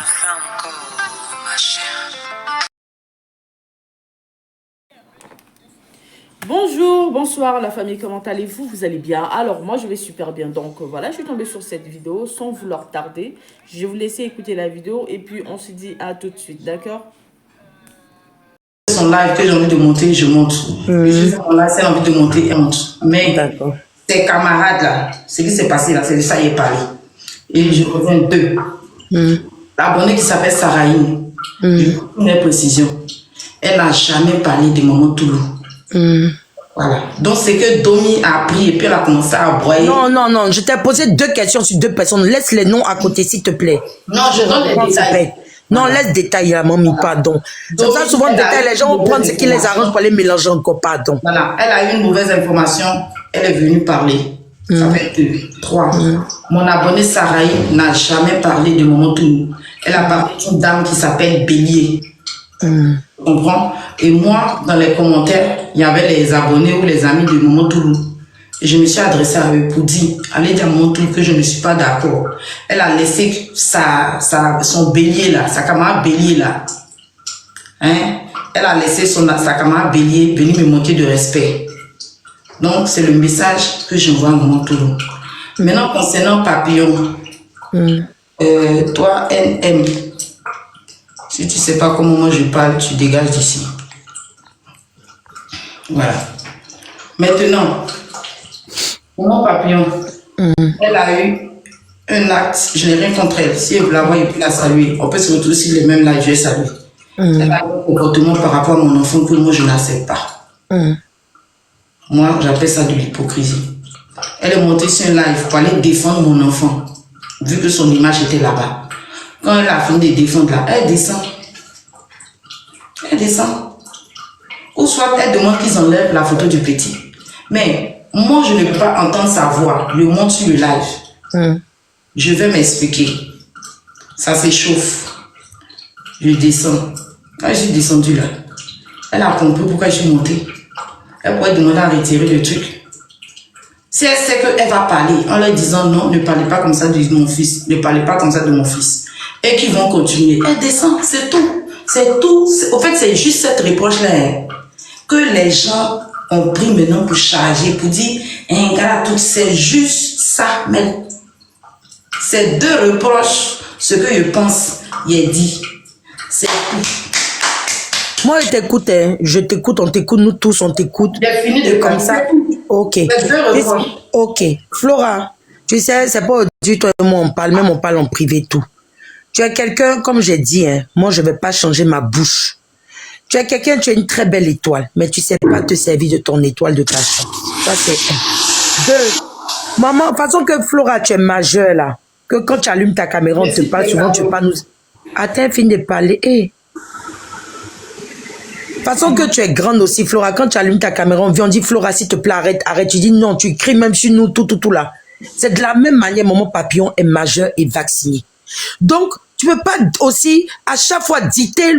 fait encore, ma chère. Bonjour, bonsoir la famille, comment allez-vous? Vous allez bien? Alors moi je vais super bien, donc voilà, je suis tombée sur cette vidéo sans vouloir tarder. Je vais vous laisser écouter la vidéo et puis on se dit à tout de suite, d'accord? Son live que j'ai envie de monter, je monte. Je fais mon live, c'est envie de monter, elle monte. Mais ses camarades là, ce qui s'est passé là, c'est de ça qu'il est parlé. Et je reviens d'eux. L'abonnée qui s'appelle Saraïne, je vous donne une précision. Elle n'a jamais parlé de Maman Toulou. Voilà. Donc c'est que Domi a appris et puis elle a commencé à broyer. Non, non, non, je t'ai posé 2 questions sur 2 personnes. Laisse les noms à côté, s'il te plaît. Non, je donne les détails. Non, laisse détailler la mamie, pardon. C'est ça, souvent, détail, les gens vont prendre ce qui les arrange pour les mélanger encore, pardon. Voilà, elle a eu une mauvaise information, elle est venue parler. Ça fait 2, 3. Mon abonnée Saraï n'a jamais parlé de Maman Toulou. Elle a parlé d'une dame qui s'appelle Bélier. Tu comprends? Et moi, dans les commentaires, il y avait les abonnés ou les amis de Maman Toulou. Et je me suis adressée à eux pour dire, allez dire à Maman Toulou que je ne suis pas d'accord. Elle a laissé son bélier là, sa camarade bélier là. Hein? Elle a laissé sa camarade bélier venir me manquer de respect. Donc, c'est le message que j'envoie à Maman Toulou. Maintenant, concernant Papillon, toi, NM, si tu ne sais pas comment moi je parle, tu dégages d'ici. Voilà. Maintenant, Maman Papillon, elle a eu un acte, je n'ai rien contre elle. Si elle veut la voir et puis la saluer, on peut se retrouver sur les mêmes lives, je vais saluer. Elle a eu un comportement par rapport à mon enfant que moi je n'accepte pas. Moi, j'appelle ça de l'hypocrisie. Elle est montée sur un live pour aller défendre mon enfant, vu que son image était là-bas. Quand elle a fini de défendre là, elle descend. Elle descend. Ou soit elle demande qu'ils enlèvent la photo du petit. Mais moi, je ne peux pas entendre sa voix. Je monte sur le live. Je vais m'expliquer. Ça s'échauffe. Je descends. Quand je suis descendue là, elle a compris pourquoi je suis montée. Elle pourrait demander à retirer le truc. Si elle sait qu'elle va parler en leur disant non, ne parlez pas comme ça de mon fils, ne parlez pas comme ça de mon fils, et qu'ils vont continuer, elle descend, c'est tout. C'est tout. Au fait, c'est juste cette reproche-là que les gens ont pris maintenant pour charger, pour dire, un gars, tout, c'est juste ça. Mais c'est 2 reproches, ce que je pense, il est dit. C'est tout. Moi, je t'écoute, on t'écoute, nous tous, on t'écoute. J'ai fini de comme ça. Ok. Ok. Flora, tu sais, c'est pas aujourd'hui, toi et moi, on parle, même on parle en privé, tout. Tu es quelqu'un, comme j'ai dit, hein, moi, je vais pas changer ma bouche. Tu es quelqu'un, tu es une très belle étoile, mais tu sais pas te servir de ton étoile, de ta chance. Ça, c'est 1. 2. Maman, de toute façon que Flora, tu es majeure, là. Que quand tu allumes ta caméra, on te parle souvent, tu parles nous. Attends, finis de parler. Hey. De toute façon que tu es grande aussi, Flora, quand tu allumes ta caméra, on vient, on dit Flora, s'il te plaît, arrête, arrête. Tu dis non, tu cries même sur nous, tout là. C'est de la même manière, Maman Papillon est majeur et vacciné. Donc, tu peux pas aussi, à chaque fois, dicter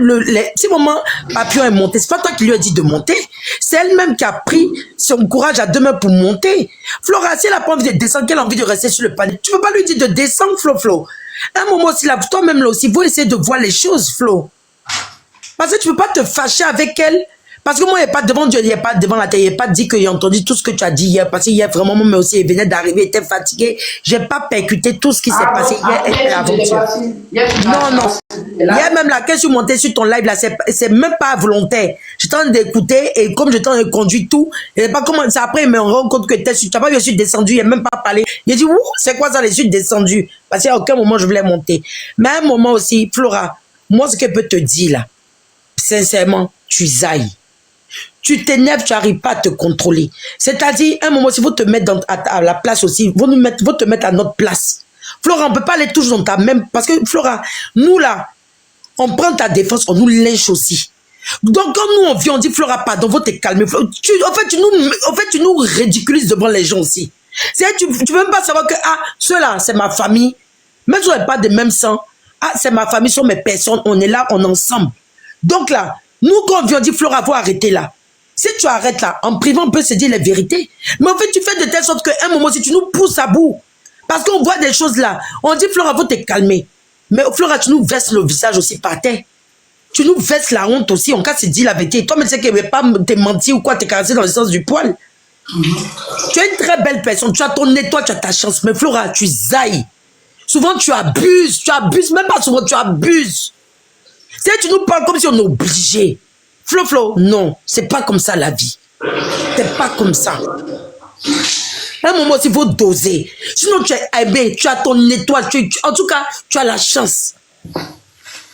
si Maman Papillon est monté, c'est pas toi qui lui as dit de monter, c'est elle-même qui a pris son courage à 2 mains pour monter. Flora, si elle n'a pas envie de descendre, qu'elle a envie de rester sur le panier, tu peux pas lui dire de descendre, Flo. À un moment aussi, là, toi-même là aussi, vous essayez de voir les choses, Flo. Parce que tu ne peux pas te fâcher avec elle. Parce que moi, il n'est pas devant Dieu, il n'est pas devant la terre, il n'est pas dit qu'il a entendu tout ce que tu as dit hier. Parce qu'hier, vraiment, moi aussi, il venait d'arriver, il était fatigué. Je n'ai pas percuté tout ce qui s'est passé hier et avant-hier. Non. Hier même, là, quand je suis montée sur ton live, là, c'est même pas volontaire. J'étais en train d'écouter et comme j'étais en train de conduire tout, je n'ai pas commencé. Après, il me rend compte que tu n'as pas vu, je suis descendu, il n'a même pas parlé. Il a dit, ouh, c'est quoi ça, je suis descendu? Parce qu'à aucun moment, je voulais monter. Mais à un moment aussi, Flora, moi, ce que je peux te dire, là, sincèrement, tu zailles. Tu t'énerves, tu n'arrives pas à te contrôler. C'est-à-dire, un moment, si vous te mettez à la place aussi, vous te mettre à notre place. Flora, on ne peut pas aller toujours dans ta même... Parce que, Flora, nous là, on prend ta défense, on nous lynche aussi. Donc, quand nous, on vient, on dit, Flora, pardon, faut te calmer. En fait, tu nous ridiculises devant les gens aussi. Tu ne veux même pas savoir que, ceux-là, c'est ma famille. Même si on n'est pas de même sang, c'est ma famille, ce sont mes personnes, on est là, on est ensemble. Donc là, nous, quand on vient, on dit, Flora, faut arrêter là. Si tu arrêtes là, en privé, on peut se dire les vérités. Mais en fait, tu fais de telle sorte qu'à un moment, si tu nous pousses à bout, parce qu'on voit des choses là, on dit, Flora, faut te calmer. Mais Flora, tu nous verses le visage aussi par terre. Tu nous verses la honte aussi. En cas, c'est dit la vérité. Toi, mais tu sais qu'elle ne veut pas te mentir ou quoi, te caresser dans le sens du poil. Tu es une très belle personne. Tu as ton nez, toi, tu as ta chance. Mais Flora, tu zailles. Souvent, tu abuses. Tu abuses. Même pas souvent, tu abuses. Tu sais, tu nous parles comme si on est obligé. Flo, non. C'est pas comme ça, la vie. C'est pas comme ça. À un moment, il faut doser. Sinon, tu es aimé. Tu as ton étoile. En tout cas, tu as la chance.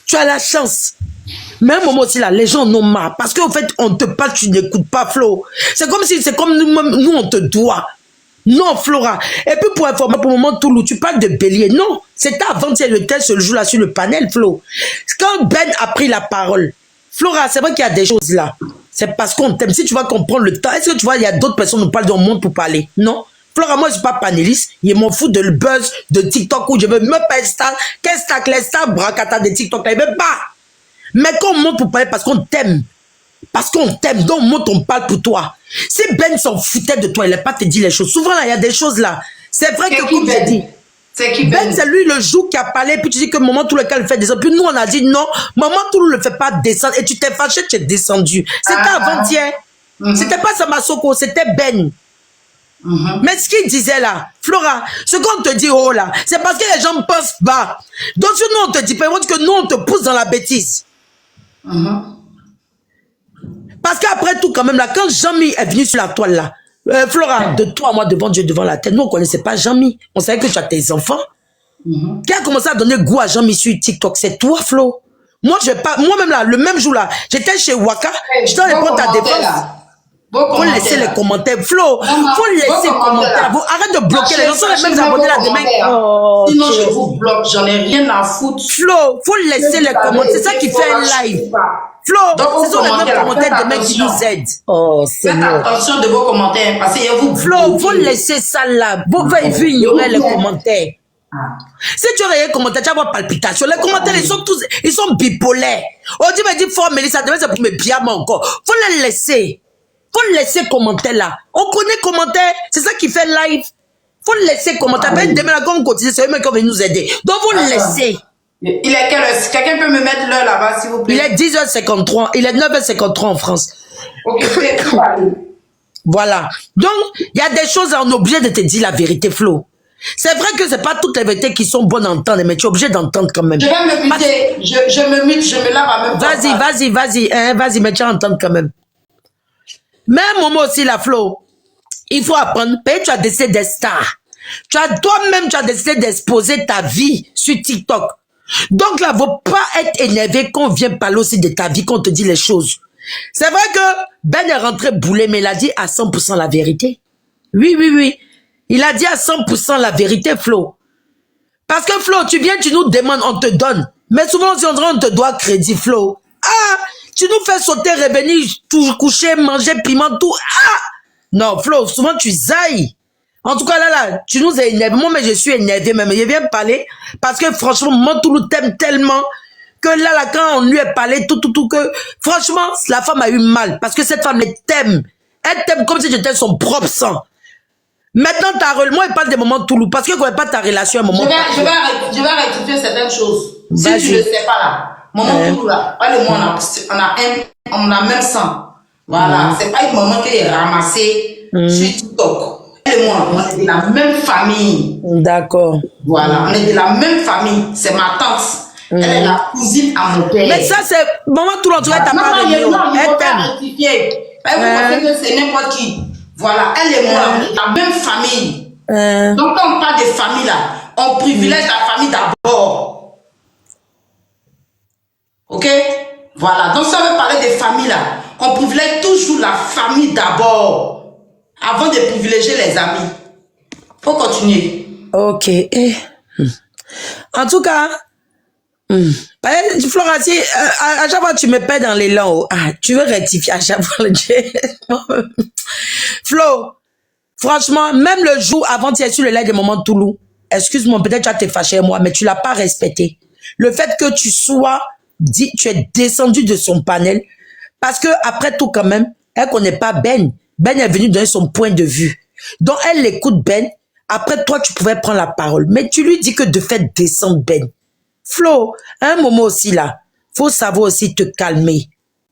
Tu as la chance. Mais à un moment aussi, là, les gens en ont marre. Parce qu'en fait, on te parle, tu n'écoutes pas, Flo. C'est comme nous, on te doit. Non, Flora. Et puis, pour informer, pour le moment, Toulou, tu parles de bélier. Non, c'était avant-hier le tel ce jour-là sur le panel, Flo. Quand Ben a pris la parole, Flora, c'est vrai qu'il y a des choses là. C'est parce qu'on t'aime. Si tu vas comprendre le temps, est-ce que tu vois, il y a d'autres personnes qui nous parlent dans le monde pour parler? Non. Flora, moi, je ne suis pas panéliste. Il m'en fout de le buzz de TikTok où je veux même pas être star. Qu'est-ce que les stars bracata de TikTok là? Il veut pas. Mais quand on monte pour parler, parce qu'on t'aime. Parce qu'on t'aime, donc on monte, on parle pour toi. Si Ben s'en foutait de toi, il n'a pas te dit les choses. Souvent, là, il y a des choses là. C'est vrai que, comme j'ai dit, c'est qui Ben, c'est lui le jour qui a parlé, puis tu dis que maman, tout le cas, le fait descendre. Puis nous, on a dit non, maman, tout le fait pas descendre. Et tu t'es fâché, tu es descendu. C'était avant-hier. C'était pas Samasoko, c'était Ben. Mais ce qu'il disait là, Flora, ce qu'on te dit oh là, c'est parce que les gens pensent bas. Donc, si nous, on te dit pas, on dit que nous, on te pousse dans la bêtise. Parce qu'après tout, quand même, là, quand Jean-Mi est venu sur la toile, là, Flora, de toi à moi, devant Dieu, devant la terre, nous, on ne connaissait pas Jean-Mi. On savait que tu as tes enfants. Qui a commencé à donner goût à Jean-Mi sur TikTok? C'est toi, Flo. Moi-même, là, le même jour, là, j'étais chez Waka, je t'en réponds ta défense. Faut laisser les commentaires. Flo, faut laisser les commentaires. Arrête de bloquer les gens. Sont les mêmes abonnés là demain. Oh, sinon, je vous bloque. J'en ai rien à foutre. Flo, faut laisser les commentaires. C'est ça qui fait un live. Flo, ce sont les mêmes commentaires des mecs qui nous aident. Oh, faites attention de vos commentaires. Parce que vous Flo, faut laisser ça là. Vous pouvez ignorer les commentaires. Si tu regardes les commentaires, tu vas avoir palpitation. Les commentaires, ils sont bipolaires. On dit, mais dis fort, Mélissa, demain c'est pour mes biamants encore. Faut les laisser. Faut laisser commenter là. On connaît commentaire. C'est ça qui fait live. Faut laisser commenter. Après, demain, quand on continue, c'est eux-mêmes qui vont nous aider. Donc, faut laisser. Il est quelle heure? Quelqu'un peut me mettre l'heure là-bas, s'il vous plaît? Il est 10h53. Il est 9h53 en France. Ok, voilà. Donc, il y a des choses, on est obligé de te dire la vérité, Flo. C'est vrai que c'est pas toutes les vérités qui sont bonnes à entendre, mais tu es obligé d'entendre quand même. Je vais me muter. Je me mute, je me lave à même temps. Vas-y, mais tu vas entendre quand même. Mais un moment aussi, la Flo, il faut apprendre. Tu as décidé d'être star. Toi-même, tu as décidé d'exposer ta vie sur TikTok. Donc là, il ne faut pas être énervé quand on vient parler aussi de ta vie, quand on te dit les choses. C'est vrai que Ben est rentré boulé, mais il a dit à 100% la vérité. Oui. Il a dit à 100% la vérité, Flo. Parce que Flo, tu viens, tu nous demandes, on te donne. Mais souvent, si on te doit crédit, Flo. Ah, tu nous fais sauter, revenir, tout coucher, manger, piment, tout. Ah! Non, Flo, souvent tu zailles. En tout cas, là, tu nous es énervé. Moi, mais je suis énervé, même. Je viens parler parce que franchement, moi, tout le t'aime tellement que là, quand on lui a parlé, tout, que franchement, la femme a eu mal parce que cette femme, elle t'aime. Elle t'aime comme si j'étais son propre sang. Maintenant, moi, il parle des moments Toulou parce que je ne connais pas ta relation à un moment. Je vais rectifier certaines choses. Si tu ne le sais pas là. Maman Toulou là, pas le monde, on a même sang. Voilà, c'est pas une maman qui est ramassée sur TikTok. Elle et moi, on est de la même famille. D'accord. Voilà, on est de la même famille. C'est ma tante. Elle est la cousine à mon père. Mais ça, c'est maman Toulou, tu vois, t'as pas de non, il faut pas rectifier. Vous pensez que c'est n'importe qui. Voilà, elle et moi, on est de la même famille. Donc, quand on parle de famille là, on privilège la famille d'abord. Ok? Voilà. Donc, si on veut parler des familles là, on privilège toujours la famille d'abord, avant de privilégier les amis. Faut continuer. Ok. En tout cas, Flora, si, à chaque fois tu me perds dans les langues, tu veux rectifier à chaque fois le Flo, franchement, même le jour avant tu es sur le live des moments de Toulou, excuse-moi, peut-être tu as été fâché moi, mais tu l'as pas respecté. Le fait que tu tu es descendu de son panel, parce que après tout quand même, elle connaît pas Ben. Ben est venu donner son point de vue. Donc elle écoute Ben. Après toi, tu pouvais prendre la parole. Mais tu lui dis que de fait descendre Ben. Flo, à un moment aussi là, faut savoir aussi te calmer.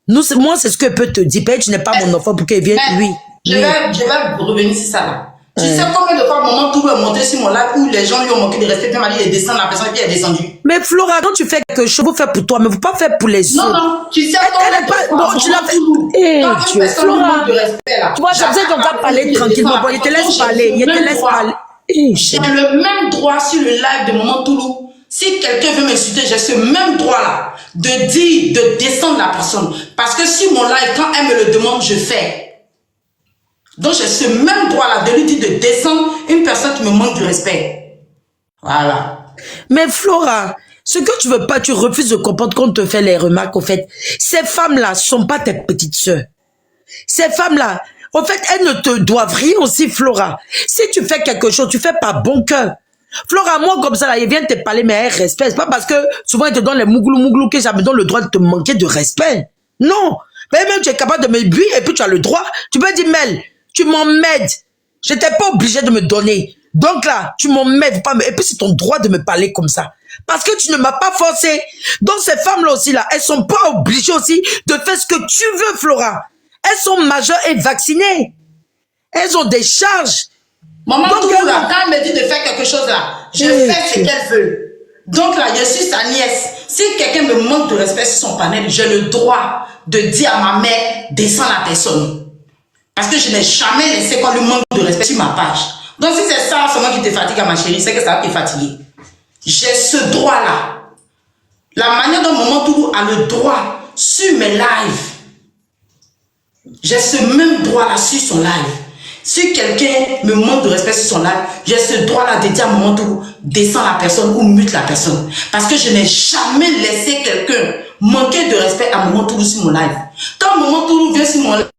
Moi, c'est ce que je peux te dire. Peut-être que tu n'es pas mon enfant pour qu'il vienne. Mais Oui. je Oui. vais revenir sur ça là. Tu sais combien de fois, moment tout est monté sur mon live où les gens lui ont manqué de respect, puis il est descendu, la personne qui est descendue. Mais Flora, quand tu fais quelque chose, vous faites pour toi, mais vous pas faire pour les autres. Non, tu sais Elle est pas. Bon, tu l'as fait. Eh, Dieu, Flora. Tu vois, c'est pour ça qu'on va parler tranquillement. Bon, il te laisse parler. Il te laisse parler. J'ai le même droit sur le live de Maman Toulou. Si quelqu'un veut m'insulter, j'ai ce même droit-là de dire, de descendre la personne. Parce que sur mon live, quand elle me le demande, je fais. Donc j'ai ce même droit-là de lui dire de descendre une personne qui me manque du respect. Voilà. Mais Flora, ce que tu veux pas, tu refuses de comprendre quand on te fait les remarques, au fait. Ces femmes-là sont pas tes petites sœurs. Ces femmes-là, en fait, elles ne te doivent rien aussi, Flora. Si tu fais quelque chose, tu fais par bon cœur. Flora, moi, comme ça, là, ils viennent te parler, mais elles respectent. Pas parce que souvent, ils te donnent les mouglou que ça me donne le droit de te manquer de respect. Non. Mais même, tu es capable de me buer et puis tu as le droit. Tu peux dire, Mel, tu m'emmèdes. Je n'étais pas obligé de me donner. Donc là, tu m'emmèdes. Et puis, c'est ton droit de me parler comme ça. Parce que tu ne m'as pas forcé. Donc, ces femmes-là aussi, là, elles sont pas obligées aussi de faire ce que tu veux, Flora. Elles sont majeures et vaccinées. Elles ont des charges. Maman Toulou, là, quand elle me dit de faire quelque chose là, je fais ce qu'elle veut. Donc là, je suis sa nièce. Si quelqu'un me manque de respect sur son panel, j'ai le droit de dire à ma mère, descends la personne. Parce que je n'ai jamais laissé qu'on lui manque de respect sur ma page. Donc si c'est ça seulement qui te fatigue à ma chérie, c'est que ça va te fatiguer. J'ai ce droit-là. La manière dont Maman Toulou a le droit sur mes lives. J'ai ce même droit-là sur son live. Si quelqu'un me manque de respect sur son live, j'ai ce droit-là de dire à Maman Toulou, descends la personne ou mute la personne. Parce que je n'ai jamais laissé quelqu'un manquer de respect à Maman Toulou sur mon live. Quand Maman Toulou vient sur mon live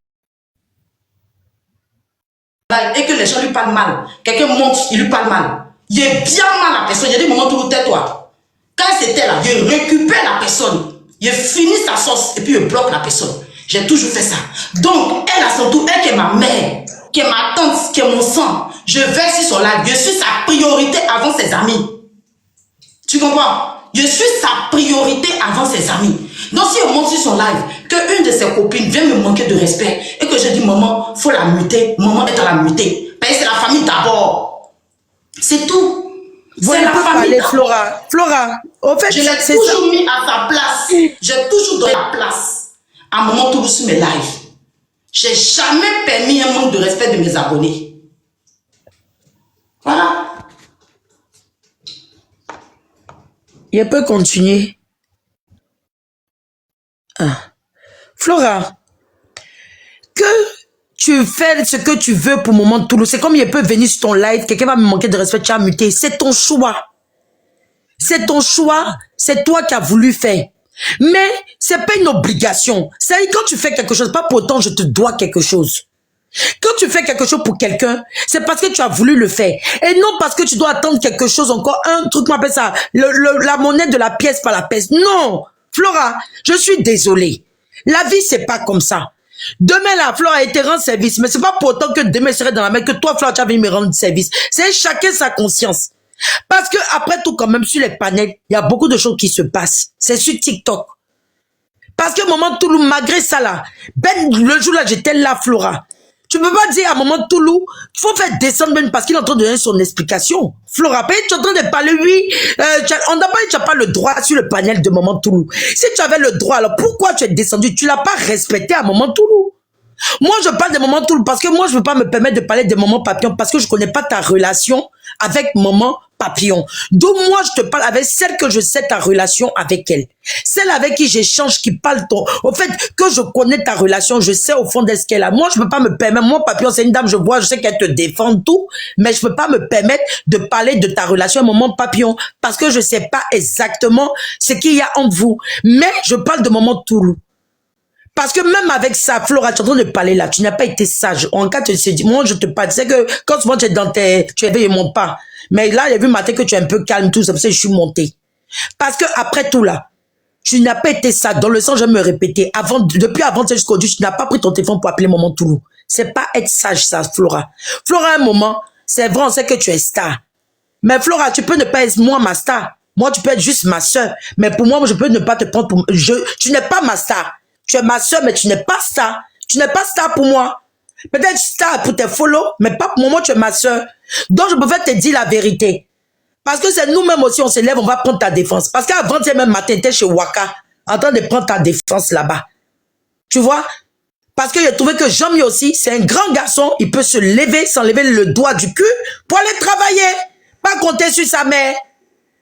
et que les gens lui parlent mal, quelqu'un monte, il lui parle mal. Il est bien mal la personne. J'ai dit, Maman Toulou, tais-toi. Quand c'était là, je récupère la personne. Je finis sa sauce et puis je bloque la personne. J'ai toujours fait ça. Donc, elle a son tour, elle qui est ma mère, qui est ma tante, qui est mon sang. Je vais sur son live. Je suis sa priorité avant ses amis. Tu comprends? Je suis sa priorité avant ses amis. Donc, si on monte sur son live, qu'une de ses copines vient me manquer de respect et que je dis, maman, il faut la muter. Maman est à la muter. Parce que c'est la famille d'abord. C'est tout. C'est la famille Flora. Flora, au fait, je l'ai toujours mis à sa place. J'ai toujours donné la place à Maman Toulou sur mes lives. J'ai jamais permis un manque de respect de mes abonnés. Voilà. Il peut continuer. Ah. Flora, que tu fais ce que tu veux pour Maman Toulou. C'est comme il peut venir sur ton live, quelqu'un va me manquer de respect, tu as muté. C'est ton choix. C'est ton choix, c'est toi qui as voulu faire. Mais c'est pas une obligation. C'est quand tu fais quelque chose, pas pour autant je te dois quelque chose. Quand tu fais quelque chose pour quelqu'un, c'est parce que tu as voulu le faire. Et non parce que tu dois attendre quelque chose encore. Un truc, on appelle ça la monnaie de la pièce par la pièce. Non, Flora, je suis désolée. La vie, c'est pas comme ça. Demain, là, Flora a été rendre service. Mais c'est pas pour autant que demain serait dans la mer que toi, Flora, tu as venu me rendre service. C'est chacun sa conscience. Parce que après tout, quand même, sur les panels, il y a beaucoup de choses qui se passent. C'est sur TikTok. Parce que Maman Toulou, malgré ça là, ben, le jour là, j'étais là, Flora. Tu peux pas dire à Maman Toulou, il faut faire descendre Ben parce qu'il est en train de donner son explication. Flora, tu es en train de parler, oui, on n'a pas dit que tu n'as pas le droit sur le panel de Maman Toulou. Si tu avais le droit, alors pourquoi tu es descendu? Tu l'as pas respecté à Maman Toulou. Moi, je parle de Maman Toulou parce que moi, je ne veux pas me permettre de parler de Maman Papillon parce que je ne connais pas ta relation avec Maman Papillon. Donc, moi, je te parle avec celle que je sais ta relation avec elle. Celle avec qui j'échange, qui parle ton... Au fait, que je connais ta relation, je sais au fond de ce qu'elle a. Moi, je ne peux pas me permettre... Moi, Papillon, c'est une dame, je vois, je sais qu'elle te défend tout, mais je ne peux pas me permettre de parler de ta relation avec Maman Papillon parce que je ne sais pas exactement ce qu'il y a entre vous. Mais je parle de Maman Toulou. Parce que même avec ça, Flora, tu es en train de parler là, tu n'as pas été sage. En cas, tu te dis, moi, je te parle, c'est que quand souvent tu es dans tes, tu es éveillé, monte pas. Mais là, j'ai vu matin que tu es un peu calme, tout ça, c'est que je suis montée. Parce que après tout là, tu n'as pas été sage. Dans le sens, je vais me répéter, depuis avant jusqu'au tu n'as pas pris ton téléphone pour appeler Maman Toulou. C'est pas être sage, ça, Flora. Flora, à un moment, c'est vrai, on sait que tu es star. Mais Flora, tu peux ne pas être moi, ma star. Moi, tu peux être juste ma soeur. Mais pour moi, je peux ne pas te prendre pour... Tu n'es pas ma star. Tu es ma soeur, mais tu n'es pas star. Tu n'es pas star pour moi. Peut-être star pour tes follow, mais pas pour moi, tu es ma soeur. Donc, je préfère te dire la vérité. Parce que c'est nous-mêmes aussi, on se lève, on va prendre ta défense. Parce qu'avant-hier même matin, tu étais chez Waka, en train de prendre ta défense là-bas. Tu vois? Parce que j'ai trouvé que Jean-Mi aussi, c'est un grand garçon, il peut se lever, s'enlever le doigt du cul pour aller travailler. Pas compter sur sa mère.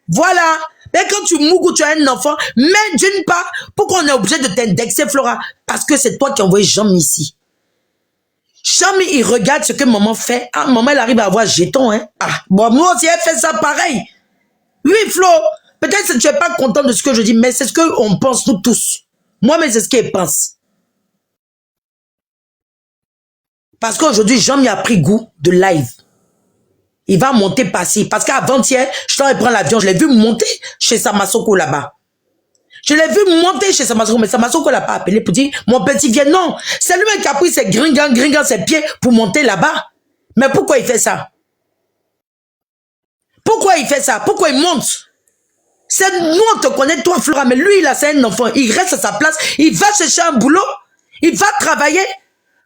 Voilà. Mais quand tu mougou, tu as un enfant, mais d'une part, pourquoi on est obligé de t'indexer, Flora? Parce que c'est toi qui as envoyé Jean-Mi ici. Jean-Mi, il regarde ce que maman fait. Ah, maman, elle arrive à avoir jeton, hein. Ah, bon, moi aussi, elle fait ça pareil. Oui, Flo, peut-être que tu n'es pas content de ce que je dis, mais c'est ce qu'on pense nous tous. Moi, mais c'est ce qu'elle pense. Parce qu'aujourd'hui, Jean-Mi a pris goût de live. Il va monter passer. Parce qu'avant-hier, je t'en prends l'avion, je l'ai vu monter chez Samasoko là-bas. Je l'ai vu monter chez Samasoko, mais Samasoko l'a pas appelé pour dire, mon petit viens. Non, c'est lui qui a pris ses gringant ses pieds pour monter là-bas. Mais pourquoi il fait ça? Pourquoi il fait ça? Pourquoi il monte? C'est nous, on te connaît, toi, Flora, mais lui, là, c'est un enfant. Il reste à sa place, il va chercher un boulot, il va travailler.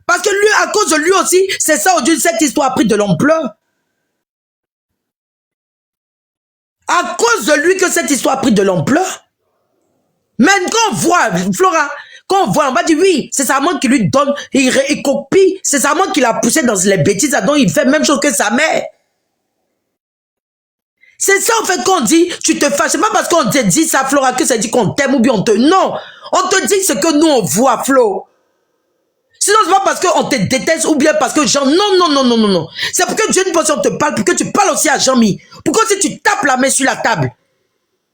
Parce que lui, à cause de lui aussi, c'est ça, aujourd'hui, cette histoire a pris de l'ampleur. À cause de lui que cette histoire a pris de l'ampleur. Mais quand on voit, Flora, quand on voit, on va dire oui, c'est sa maman qui lui donne, il copie, c'est sa maman qui l'a poussé dans les bêtises, donc il fait la même chose que sa mère. C'est ça, en fait, qu'on dit, tu te fâches. C'est pas parce qu'on te dit ça, Flora, que ça dit qu'on t'aime ou bien on te... Non, on te dit ce que nous, on voit, Flo. Sinon, c'est pas parce qu'on te déteste ou bien parce que Jean... Non. C'est pour que Dieu ne pense qu'on te parle, pour que tu parles aussi à Jean-Mi. Pourquoi si tu tapes la main sur la table?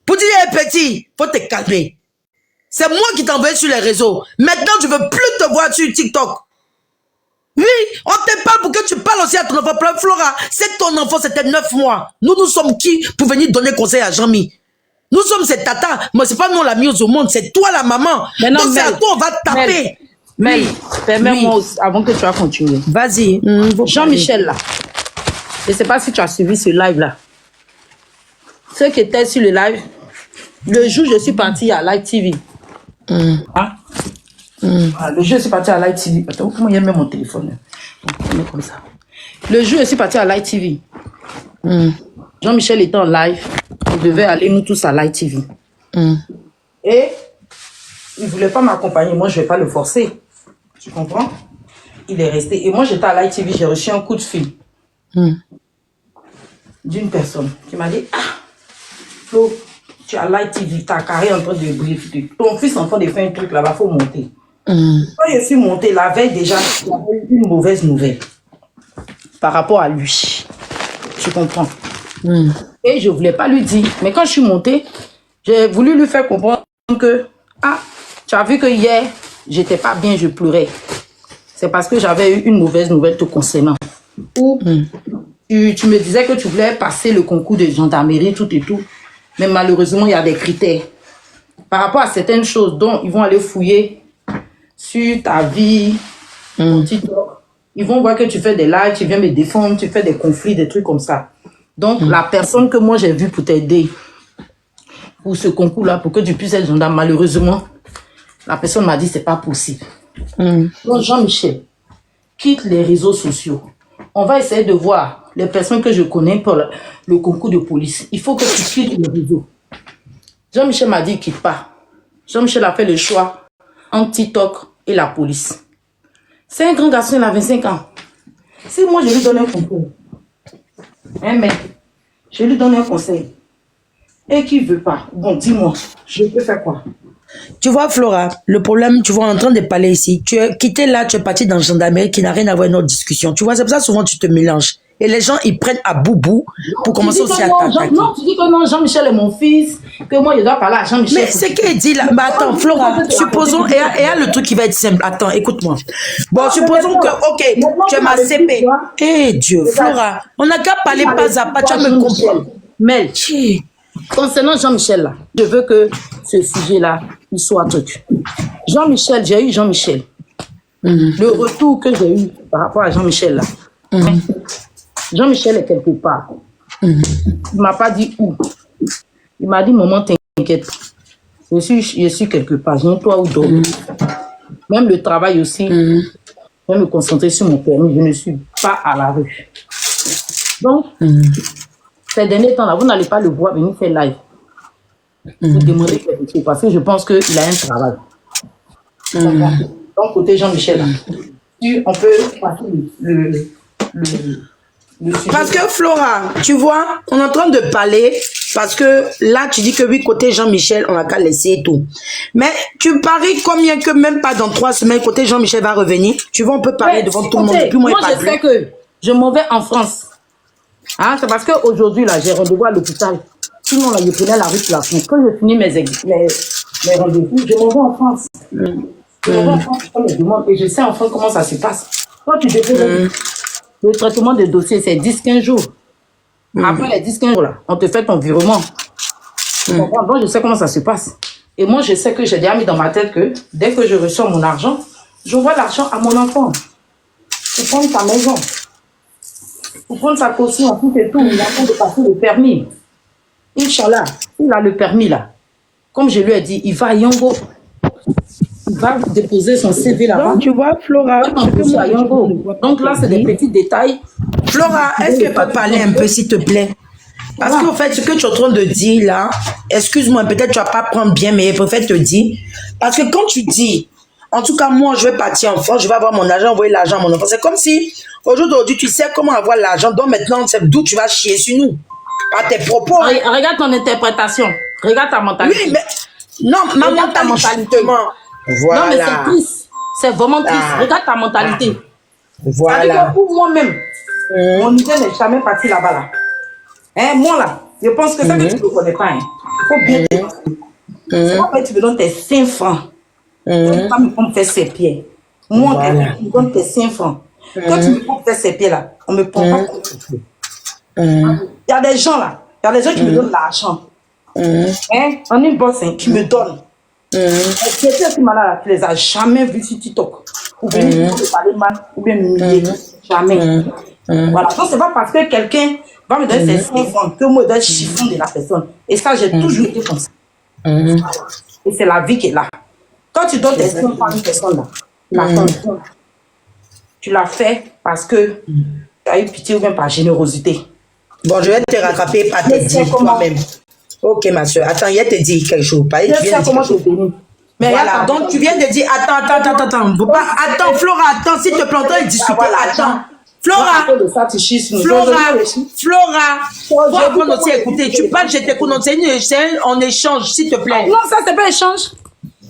Pour dire, hey, petit, faut te calmer. C'est moi qui t'ai envoyé sur les réseaux. Maintenant, je veux plus te voir sur TikTok. Oui, on te parle pour que tu parles aussi à ton enfant. Flora, c'est ton enfant, c'était 9 mois. Nous sommes qui pour venir donner conseil à Jean-Mi? Nous sommes ses tatas, mais c'est pas nous la mise au monde, c'est toi la maman. Donc c'est à toi, on va taper. Mais, permets-moi aussi, avant que tu vas continuer. Vas-y. Jean-Michel, là, je ne sais pas si tu as suivi ce live-là. Ceux qui étaient sur le live, le jour où je suis partie à Live TV. Hein? Ah, le jour où je suis partie à Live TV. Attends, comment il y a même mon téléphone? Donc, comme ça. Le jour où je suis partie à Live TV. Jean-Michel était en live. On devait aller nous tous à Live TV. Et il ne voulait pas m'accompagner. Moi, je ne vais pas le forcer. Tu comprends? Il est resté. Et moi, j'étais à Live TV. J'ai reçu un coup de fil d'une personne qui m'a dit, ah, Flo, tu as Live TV, ta carrière en train de briller. Ton fils est en train de faire un truc là-bas, il faut monter. Quand je suis montée, la veille déjà, j'avais eu une mauvaise nouvelle par rapport à lui. Tu comprends? Et je ne voulais pas lui dire. Mais quand je suis montée, j'ai voulu lui faire comprendre que, ah, tu as vu que hier, j'étais pas bien, je pleurais. C'est parce que j'avais eu une mauvaise nouvelle te concernant. Ou tu me disais que tu voulais passer le concours de gendarmerie, tout et tout. Mais malheureusement, il y a des critères. Par rapport à certaines choses dont ils vont aller fouiller sur ta vie, ton TikTok. Ils vont voir que tu fais des lives, tu viens me défendre, tu fais des conflits, des trucs comme ça. Donc, la personne que moi j'ai vue pour t'aider pour ce concours-là, pour que tu puisses être gendarme, malheureusement, la personne m'a dit c'est pas possible. Donc, Jean-Michel, quitte les réseaux sociaux. On va essayer de voir les personnes que je connais pour le concours de police. Il faut que tu quittes le réseau. Jean-Michel m'a dit quitte pas. Jean-Michel a fait le choix entre TikTok et la police. C'est un grand garçon, il a 25 ans. Si moi je lui donne un concours, mais je lui donne un conseil, et qu'il ne veut pas, bon, dis-moi, je peux faire quoi? Tu vois, Flora, le problème, tu vois, on est en train de parler ici. Tu es quitté là, tu es parti dans le gendarmerie qui n'a rien à voir avec notre discussion. Tu vois, c'est pour ça souvent tu te mélanges. Et les gens, ils prennent à boubou pour commencer aussi à t'attaquer. Non, tu dis que non, Jean-Michel est mon fils, que moi, je dois parler à Jean-Michel. Mais c'est qu'il dit là. Mais attends, Flora, supposons, et il y a le truc qui va être simple. Attends, écoute-moi. Bon, supposons que, ok, tu es ma CP. Eh Dieu, Flora, on n'a qu'à parler pas à pas, tu vas me comprendre. Mel, concernant Jean-Michel là, je veux que ce sujet-là, il soit truc. Jean-Michel, j'ai eu Jean-Michel. Le retour que j'ai eu par rapport à Jean-Michel là. Jean-Michel est quelque part. Il ne m'a pas dit où. Il m'a dit, maman, t'inquiète. Je suis quelque part. Je toi où dormir. Même le travail aussi. Je vais me concentrer sur mon permis. Je ne suis pas à la rue. Donc, ces derniers temps-là, vous n'allez pas le voir venir faire live. Vous demandez quelque chose parce que je pense qu'il a un travail. Donc, côté Jean-Michel, là, on peut passer le sujet. Parce que Flora, tu vois, on est en train de parler, parce que là, tu dis que oui, côté Jean-Michel, on n'a qu'à laisser et tout. Mais tu paries combien que même pas dans 3 semaines, côté Jean-Michel va revenir? Tu vois, on peut parler devant tout le monde. Depuis moi, je sais que je m'en vais en France. Hein, c'est parce qu'aujourd'hui, là, j'ai rendez-vous à l'hôpital. Sinon, là, je prenais la route là. Quand je finis mes rendez-vous, je m'en vais en France. Je m'en vais en France, je me demande, et je sais en France comment ça se passe. Quand tu défais le traitement des dossiers, c'est 10-15 jours. Après les 10-15 jours, là, on te fait ton virement. Donc, je sais comment ça se passe. Et moi, je sais que j'ai déjà mis dans ma tête que dès que je reçois mon argent, j'envoie l'argent à mon enfant. Pour prendre sa maison. Pour prendre sa caution, tout et tout. Il a de passer le permis. Inch'Allah, il a le permis là. Comme je lui ai dit, il va à Yongo. Il va déposer son CV là-bas. Donc, tu vois, Flora, donc là, c'est des petits détails. Flora, est-ce que tu peux parler un peu, s'il te plaît? Parce qu'en fait, ce que tu es en train de dire là, excuse-moi, peut-être tu vas pas prendre bien, mais je préfère te dire. Parce que quand tu dis, en tout cas, moi, je vais partir en France, je vais avoir mon argent, envoyer l'argent à mon enfant. C'est comme si, aujourd'hui, tu sais comment avoir l'argent, donc maintenant, c'est d'où tu vas chier sur nous. Par tes propos. Regarde ton interprétation. Regarde ta mentalité. Oui, mais. Non, ma mentalité. Voilà. Non, mais c'est triste. C'est vraiment triste. Regarde ta mentalité. Voilà. C'est-à-dire que pour moi-même, mon idée n'est jamais partie là-bas. Là. Hein, moi, là, je pense que ça que tu ne connais pas. Il faut bien te c'est pas que tu me donnes tes 5 francs. Tu ne pas me faire ses pieds. Moi, voilà. Tu me donnes tes 5 francs. Quand tu me prends faire ses pieds, là, on ne me prend pas comme ça. Il y a des gens, là. Il y a des gens qui me donnent l'argent. Hein? En une bosse, hein, qui me donnent. Quelqu'un qui m'a là, tu les as jamais vus sur TikTok. Ou bien ils parler mal, ou bien m'humilier. Jamais. Voilà. Donc, c'est pas parce que quelqu'un va me donner ses 5 francs que moi, je dois chiffon de la personne. Et ça, j'ai toujours été comme ça. Et c'est la vie qui est là. Quand tu donnes tes 5 francs à une personne là, l'attention, tu l'as fait parce que tu as eu pitié ou bien par générosité. Bon, je vais te rattraper par tes dires toi-même. Ok, ma soeur. Attends, il te dit quelque chose. Pas, je sais comment te bénir. Mais voilà, donc tu viens de dire, attends. Attends, Flora, attends, s'il te plaît, on va discuter. Attends. Flora, faut apprendre aussi à écouter. Tu parles, je t'écoute. C'est en échange, s'il te plaît. Non, ça, c'est pas échange.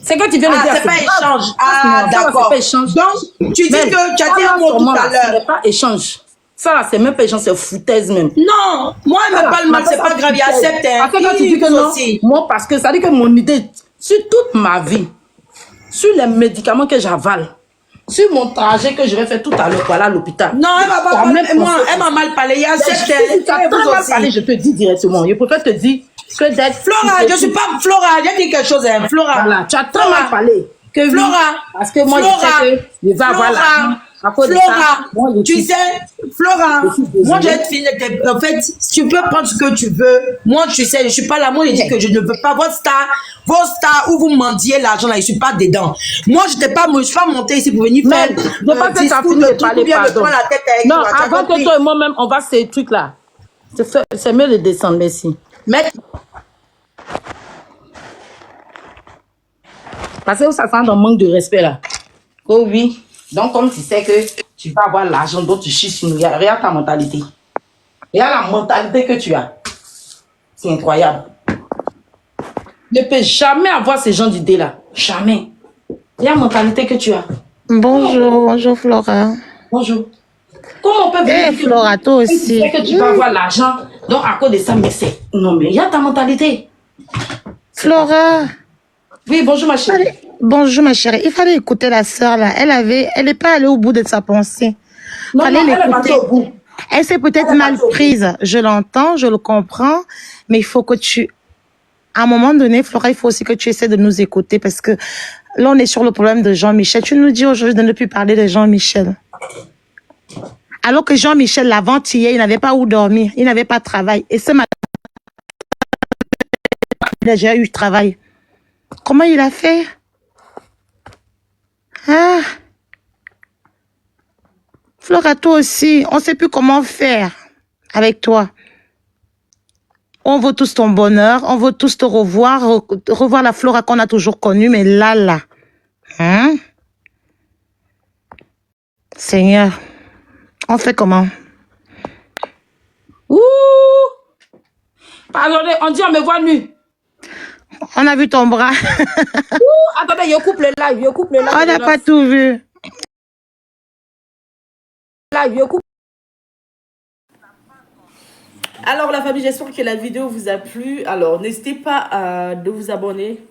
C'est que tu viens de dire. C'est pas échange. Ah, d'accord. Donc, tu dis que tu as dit un mot tout à l'heure. C'est pas échange. Ça, là, c'est même pas échange, c'est foutaise même. Non, moi, elle me parle mal, c'est pas grave, il accepte. Parce que quand tu dis que non, moi, parce que ça dit que mon idée, sur toute ma vie, sur les médicaments que j'avale, sur mon trajet que je vais faire tout à l'heure, voilà, à l'hôpital. Non, elle m'a pas parlé, elle m'a mal parlé, il y a accepté. Tu as très mal parlé, je te dis directement. Je préfère te dire que d'être... Flora, je suis pas Flora, j'ai dit quelque chose, hein, Flora. Voilà, tu as très mal parlé. Que Flora, parce que moi, je sais que je vais avoir l'argent. Flora, tu sais, Flora, moi je vais te finir. En fait, tu peux prendre ce que tu veux. Moi, tu sais, je suis pas là. Moi, je dis que je ne veux pas vos stars où vous mendiez l'argent là, je suis pas dedans. Moi, je suis pas montée ici pour venir faire. Je ne pas que tu as fini de parler, pardon. Non, avant que toi et moi-même, on va ces trucs là. C'est mieux de descendre, merci. Mais parce que ça sent un manque de respect là. Oh oui. Donc, comme tu sais que tu vas avoir l'argent dont tu chies sur nous, regarde ta mentalité. Regarde la mentalité que tu as. C'est incroyable. Tu ne peux jamais avoir ce genre d'idée-là. Jamais. Regarde la mentalité que tu as. Bonjour Flora. Bonjour. Comment on peut venir Flora, toi aussi. Tu sais que tu vas avoir l'argent, donc à cause de ça, mais c'est... Non, mais regarde ta mentalité. Flora. Oui, bonjour ma chérie. Bonjour ma chérie. Il fallait écouter la sœur là. Elle n'est pas allée au bout de sa pensée. Non, elle est partie au bout. Elle s'est peut-être mal prise. Je l'entends, je le comprends. Mais il faut que à un moment donné, Flora, il faut aussi que tu essaies de nous écouter parce que là, on est sur le problème de Jean-Michel. Tu nous dis aujourd'hui de ne plus parler de Jean-Michel. Alors que Jean-Michel, l'avant-hier, il n'avait pas où dormir. Il n'avait pas de travail. Et ce matin, Il a déjà eu travail. Comment il a fait? Ah. Flora, toi aussi, on ne sait plus comment faire avec toi. On veut tous ton bonheur, on veut tous te revoir, revoir la Flora qu'on a toujours connue, mais là. Hein? Seigneur, on fait comment? Ouh! Attendez, on dit on me voit nu. On a vu ton bras. Ouh, attendez, je coupe le live, On n'a pas tout vu. Je coupe. Alors la famille, j'espère que la vidéo vous a plu. Alors n'hésitez pas de vous abonner.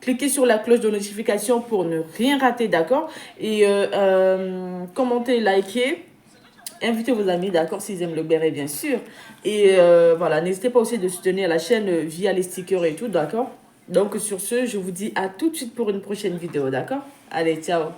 Cliquez sur la cloche de notification pour ne rien rater, d'accord? Et commentez, likez. Invitez vos amis, d'accord, s'ils aiment le béret, bien sûr. Et voilà, n'hésitez pas aussi de soutenir la chaîne via les stickers et tout, d'accord? Donc sur ce, je vous dis à tout de suite pour une prochaine vidéo, d'accord? Allez, ciao!